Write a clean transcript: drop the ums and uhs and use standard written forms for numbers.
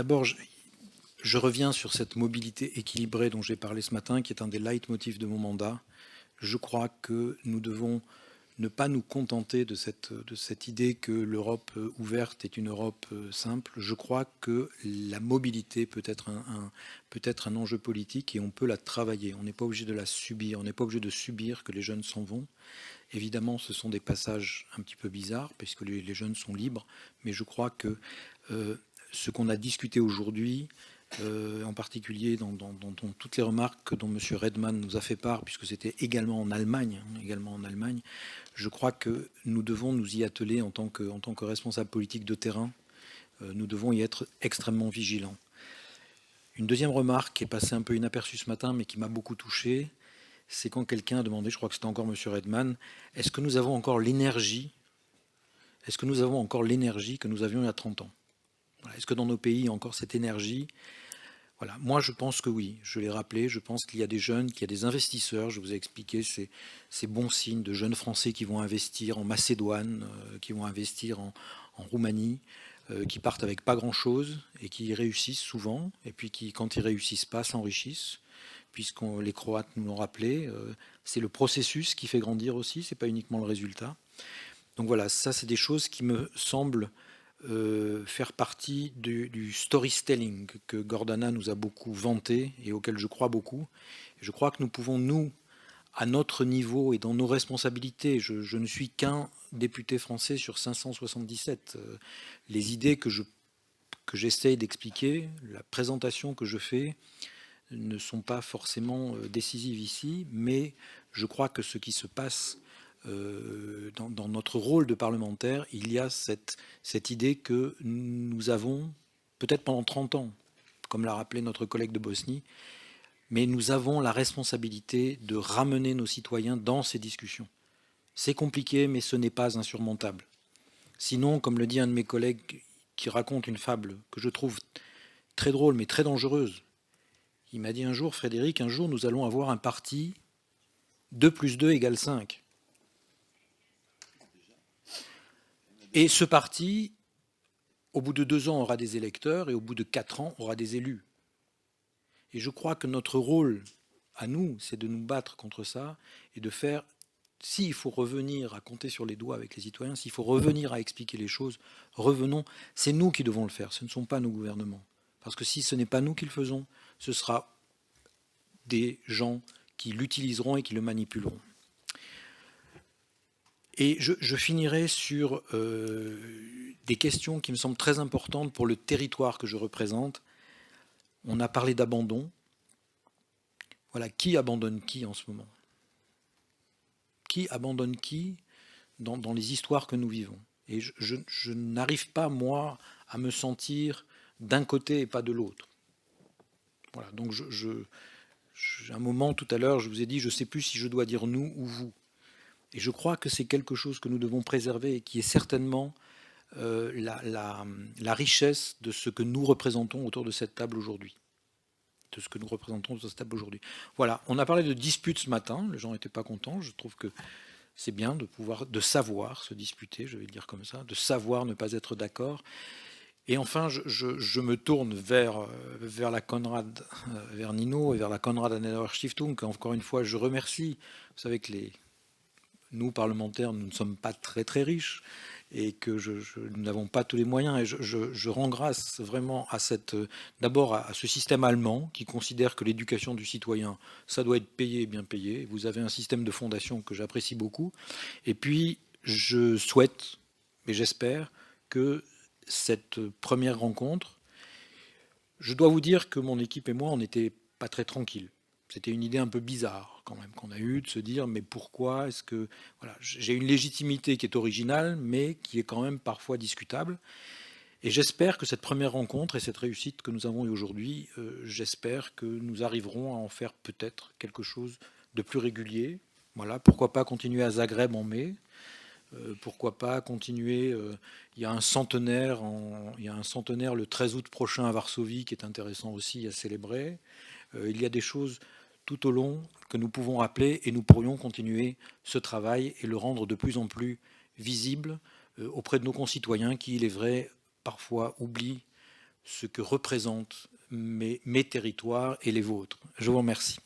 D'abord, je reviens sur cette mobilité équilibrée dont j'ai parlé ce matin, qui est un des leitmotifs de mon mandat. Je crois que nous devons ne pas nous contenter de cette idée que l'Europe ouverte est une Europe simple. Je crois que la mobilité peut être un enjeu politique et on peut la travailler. On n'est pas obligé de la subir. On n'est pas obligé de subir que les jeunes s'en vont. Évidemment, ce sont des passages un petit peu bizarres, puisque les jeunes sont libres, mais je crois que ce qu'on a discuté aujourd'hui, en particulier dans toutes les remarques dont M. Redman nous a fait part, puisque c'était également en Allemagne, je crois que nous devons nous y atteler en tant que responsables politiques de terrain. Nous devons y être extrêmement vigilants. Une deuxième remarque qui est passée un peu inaperçue ce matin, mais qui m'a beaucoup touché, c'est quand quelqu'un a demandé, je crois que c'était encore M. Redman, est-ce que nous avons encore l'énergie que nous avions il y a 30 ans? Voilà. Est-ce que dans nos pays, il y a encore cette énergie? Voilà. Moi, je pense que oui. Je l'ai rappelé, je pense qu'il y a des jeunes, qu'il y a des investisseurs. Je vous ai expliqué ces bons signes de jeunes Français qui vont investir en Macédoine, qui vont investir en Roumanie, qui partent avec pas grand-chose et qui réussissent souvent, et puis qui, quand ils réussissent pas, s'enrichissent. Puisque les Croates nous l'ont rappelé, c'est le processus qui fait grandir aussi, c'est pas uniquement le résultat. Donc voilà, ça c'est des choses qui me semblent faire partie du storytelling que Gordana nous a beaucoup vanté et auquel je crois beaucoup. Et je crois que nous pouvons, nous, à notre niveau et dans nos responsabilités, je ne suis qu'un député français sur 577. Les idées que j'essaye d'expliquer, la présentation que je fais, ne sont pas forcément décisives ici, mais je crois que ce qui se passe dans notre rôle de parlementaire, il y a cette idée que nous avons, peut-être pendant 30 ans, comme l'a rappelé notre collègue de Bosnie, mais nous avons la responsabilité de ramener nos citoyens dans ces discussions. C'est compliqué, mais ce n'est pas insurmontable. Sinon, comme le dit un de mes collègues qui raconte une fable que je trouve très drôle, mais très dangereuse, il m'a dit un jour, Frédéric, un jour nous allons avoir un parti 2 plus 2 égale 5. Et ce parti, au bout de 2 ans, aura des électeurs et au bout de 4 ans, aura des élus. Et je crois que notre rôle, à nous, c'est de nous battre contre ça et de faire, s'il faut revenir à compter sur les doigts avec les citoyens, s'il faut revenir à expliquer les choses, revenons. C'est nous qui devons le faire, ce ne sont pas nos gouvernements. Parce que si ce n'est pas nous qui le faisons, ce sera des gens qui l'utiliseront et qui le manipuleront. Et je finirai sur des questions qui me semblent très importantes pour le territoire que je représente. On a parlé d'abandon. Voilà, qui abandonne qui en ce moment? Qui abandonne qui dans les histoires que nous vivons? Et je n'arrive pas, moi, à me sentir d'un côté et pas de l'autre. Voilà, donc un moment tout à l'heure, je vous ai dit, je ne sais plus si je dois dire nous ou vous. Et je crois que c'est quelque chose que nous devons préserver et qui est certainement la richesse de ce que nous représentons autour de cette table aujourd'hui. Voilà, on a parlé de disputes ce matin, les gens n'étaient pas contents, je trouve que c'est bien de savoir se disputer, je vais le dire comme ça, de savoir ne pas être d'accord. Et enfin, je me tourne vers la Konrad, vers Nino et vers la Konrad Adenauer Stiftung, qu'encore une fois je remercie. Vous savez que nous, parlementaires, nous ne sommes pas très très riches et que nous n'avons pas tous les moyens. Et je rends grâce vraiment d'abord à ce système allemand qui considère que l'éducation du citoyen, ça doit être payé et bien payé. Vous avez un système de fondation que j'apprécie beaucoup. Et puis, je souhaite, et j'espère, que cette première rencontre, je dois vous dire que mon équipe et moi, on n'était pas très tranquilles. C'était une idée un peu bizarre quand même qu'on a eue de se dire mais pourquoi est-ce que voilà, j'ai une légitimité qui est originale mais qui est quand même parfois discutable. Et j'espère que cette première rencontre et cette réussite que nous avons eue aujourd'hui, j'espère que nous arriverons à en faire peut-être quelque chose de plus régulier. Voilà, pourquoi pas continuer à Zagreb en mai. Pourquoi pas continuer. Il y a un centenaire le 13 août prochain à Varsovie qui est intéressant aussi à célébrer. Il y a des choses tout au long que nous pouvons rappeler et nous pourrions continuer ce travail et le rendre de plus en plus visible auprès de nos concitoyens qui, il est vrai, parfois oublient ce que représentent mes territoires et les vôtres. Je vous remercie.